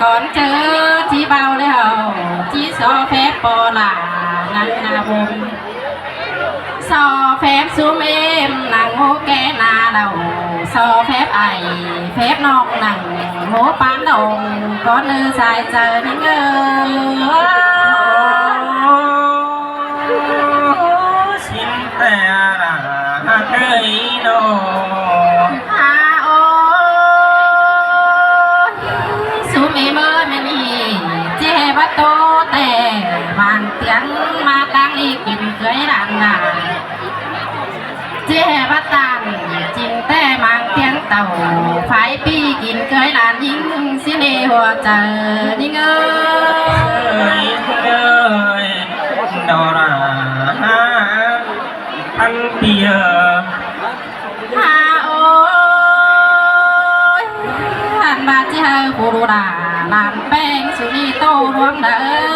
ก่อนเจอที่เบาแล้วที่ซอแฟบปอหลานังนาบงซอแฟบซูเมมนังโฮแกนาเราซอแฟบไอแฟบนอกนังโฮปานดงก่อนเนื้อสายเจอนี่เงสินแต่ละเคยโนโตแต่บางเตียงมาตั้งอีกกินเคยรันนาเจ๊บัตตันจริงแต่บางเตียงเต่าไฟปีกินเคยรันยิ่งสิเนหัวใจยิ่งเอ้ยดอราอันเปียโอ้ยหันมาเจ้าปูรูดาลานแป้งสุนีโตดวงเด้อ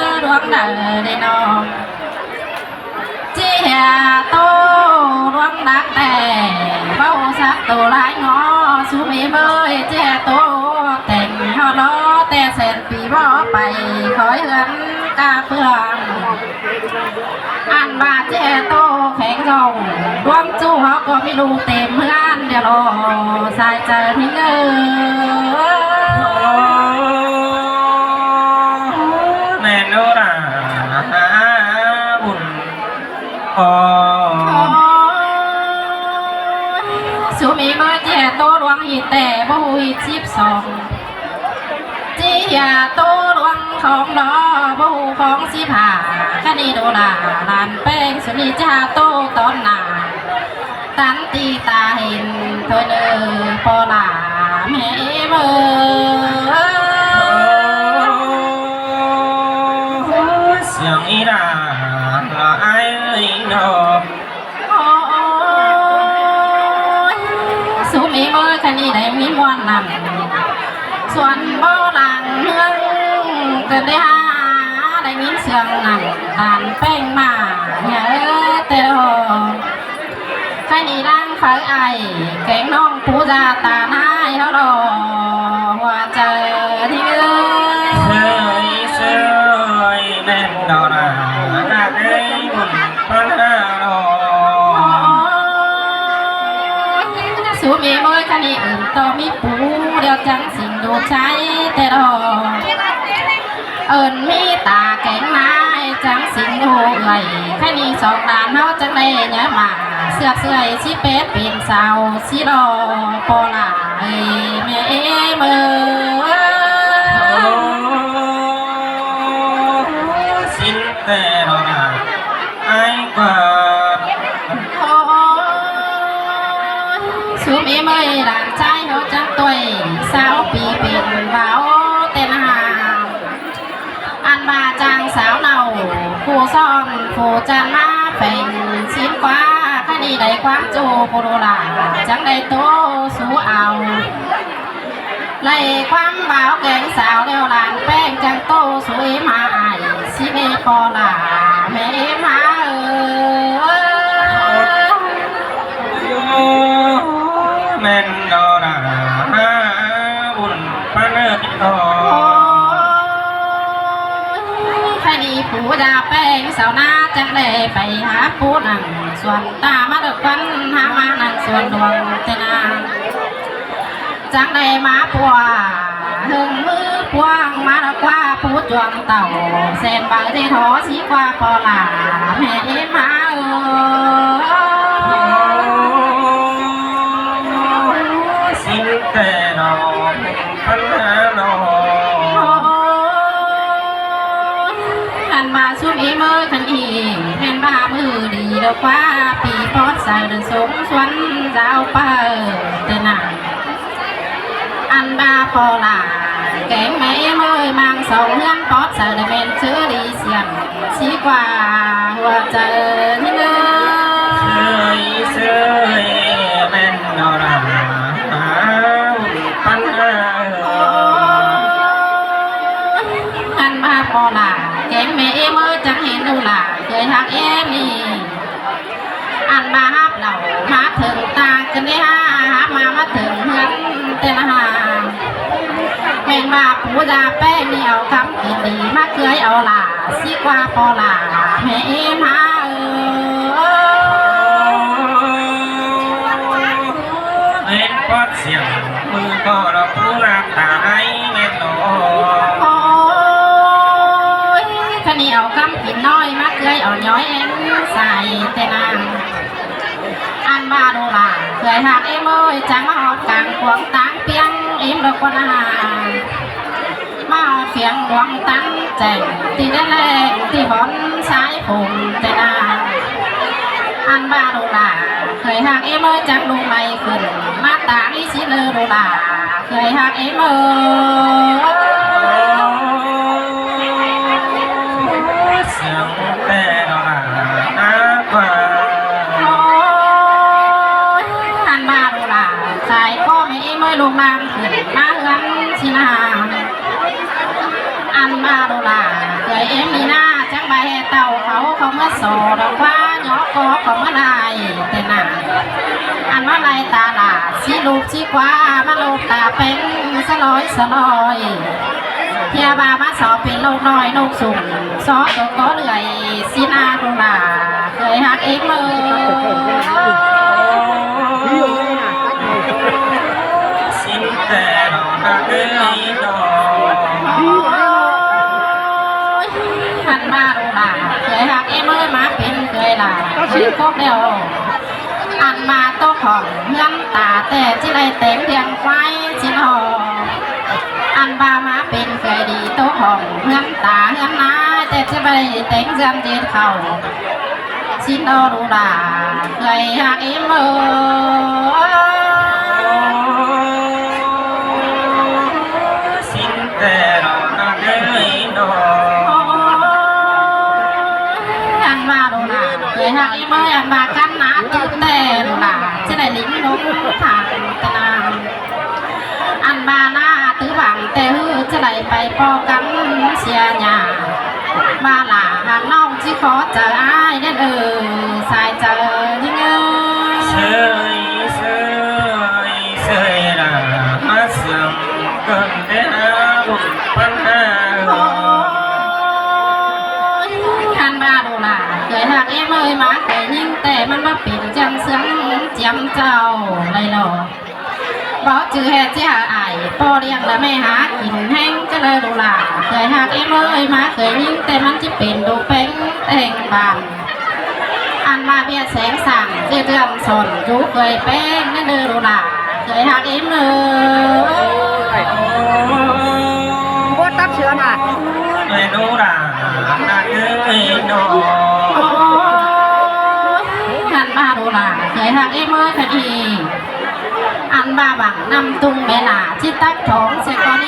ได้นอเจียโตดวงดักแต่เบ้าสักโตหลายงอสุมีเบยเจียโตแต่งฮอล้อแต่เสร็จปีบ่ไปคอยเหือนกาเพื่อนอันบาเจียโตแข็งกองดวงจู้เขาก็ไม่รู้เต็มเพื่อนเดี๋ยวรอสายใจทิ้งแม่โนราบุญสุมีเมื่อเจียโตดวงหิแต่บ่หูหิชิบสองเจียโตดวงของดอบ่หูของสิผ่าคดีโดลาลานแป้งสุนีจ้าโตตอนหนาตันตีตาเห็นเธอเนอปอลาแม่เบอเสียงอีดาละไอโนสุมีเมื่อคดีได้มีมวนนำส่วนบ่หลังเมืองก็ได้หาได้มีเสียงนำทานแป้งมาเนี่ยเตโอใครนี่ร่างไฟไอแกงน้องผู้จาตาหน้าเขาดอหัวใจที่เอ้เสยแม่ดอราได้บุญพันหาโลสูมีเมื่อคดีอื่นต่อมีปูเดียวจังสิ่งดูใช้แต่ดอมีตาแกงไม้จังสิ่งดูไหลแค่นี้สองด่านเขาจังได้เนี่ยมาเสือกเสื่อยชีเป็ดเป็นสาวชีรอปอลาแม่เมื่อสินแต่ดอราไอกว่าสุมีเมื่อด่านใจเขาจังตัวสาวปีเป็นเบาเต้นหาอันมาจังสาวเนาผู้ซ่อนผู้จันมาเป็นชิ้นกว่าคดีใดความโจโปโรลาจังได้โตสู้เอาไล่ความเบาแกงสาวเดียวหลานแป้งจังโตสวยมาไอสิเมปอลาแม่มาแม่ดอราบุญพันหาคดีผู้ดาแป้งสาวนาจังได้ไปหาผู้นังส่วนตามาดึกวันหามานังส่วนดวงเตนาจังได้มาปัวหึงมือพวงมาดกว่าผู้จวงเต่าเส้นบางที่ทอสีกว่าพอลาแม่มาสินแต่ดอกพันหาโลหันมาสุ่มอีเมื่อคันอีแม่นบ้ามือดีดอกว่าปีพอดใส่เดินสมสวนเจ้าเปิดแต่หนังอันบาพอลาแกงแม่เมื่อมังสองเรื่องพอดใส่ได้เป็นชื่อดีเสียงชี้กว่าหัวใจนี่เนเสยแม่ดอราปัญหาอันบาพอลาแกงแม่เมื่อจังเห็นดูลาเคยหักนี่อันบาฮับเหล่ามาถึงตากันได้ฮับมาถึงเฮือนเตนะฮาเป็นบาป หูยาแป้งนี่เอาคำกินดีมาเคยเอาหล่าสิกว่าพอหล่าแม่เอ็มหาเห็นพอดเสียงมือก็เราผู้น้ำตาให้แม่โตโอ้ยข้าเหนียวคำกินน้อยมาเคยเอาย้อยเอ็นใส่แต่นางอันมาดูล่ะเคยหักเอ็มเอ้ยจังมาหอดกลางขวงตังเปียงเอ็มดอกคนอามาเฟียงหวงตั้งแจงตีได้แรงตีบอนสายผงแต่นางอันมาดูล่ะเคยหักเอ็มเอ้ยจังลงไม่ขึ้นมาตาอีสิเลอดูล่ะเคยหักเอ็มเอ้ยเสียงแต่เราหน้าผาอันมาดูล่ะใส่ก็ไม่เอ็มเอ้ยลงน้ำขึ้นมาเอื้อนสินาอันมาดูล่ะเคยเอ็มมีหน้าจังใบเต่าเขาเมื่อโสดอกว่าหยอกคอของเมื่อไรแต่หนาอันว่าไรตาล่ะสีลูกสีกว่ามาลูกตาเป็นสลอยเทียบามาสอบเป็นลูกน้อยลูกสุ่มซอตัวก็เลื่อยสีนาดูล่ะเคยหักเอ็มสินแต่เราหักเอ้ยดอกหันมาดูล่ะเคยหักเอ็มมาเป็นเคยล่ะเคยพบเดียวอันมาโต๊ะของเงื่อนตาแต่ที่ไรเต็มเพียงไฟชินหออันบามาเป็นเคยดีโต๊ะของเงื่อนตาเงื่อนนาแต่ที่ไรเต็มเงื่อนเจ็ดเข่าชินอดูล่ะเคยหักเอ็มสินแต่เราหักเอ้ยดอกเคยหักเอ็มอันมากันหนาตื้อแต่ดูล่ะจะได้ลิ้นนกทางตะนามอันมาหน้าตื้อหวังแต่ฮือจะได้ไปปอกันเสียหยามาหล่าหางน้องที่ขอเจออ้ายนั่นสายเจอยิ่งเสยละมาเสื่อมกันเด้อบุญปัญหาหันมาดูล่ะเคยหักเอ็มมาเคยยิ่งแต่มันมาปิ่นจังเสียงเจียมเจ้าไรหรอบอกจือแห่เจ้าไอ้พ่อเลี้ยงและแม่หากินแห้งก็เลยดูล่ะเคยหักเอ็มมาเคยยิ่งแต่มันจะเป็นดูเป้งแต่งบานอันมาเบียแสงสั่งเดือดสนยูเคยเป้งนั่นดูล่ะเคยหักเอ็มบดตับเชื้อมาไม่รู้ด่าหนักเอ้ยดอกหันมาดูล่ะเคยหักเอ็มคดีอันบาบังนำตุงเมล่าที่ตักของเสก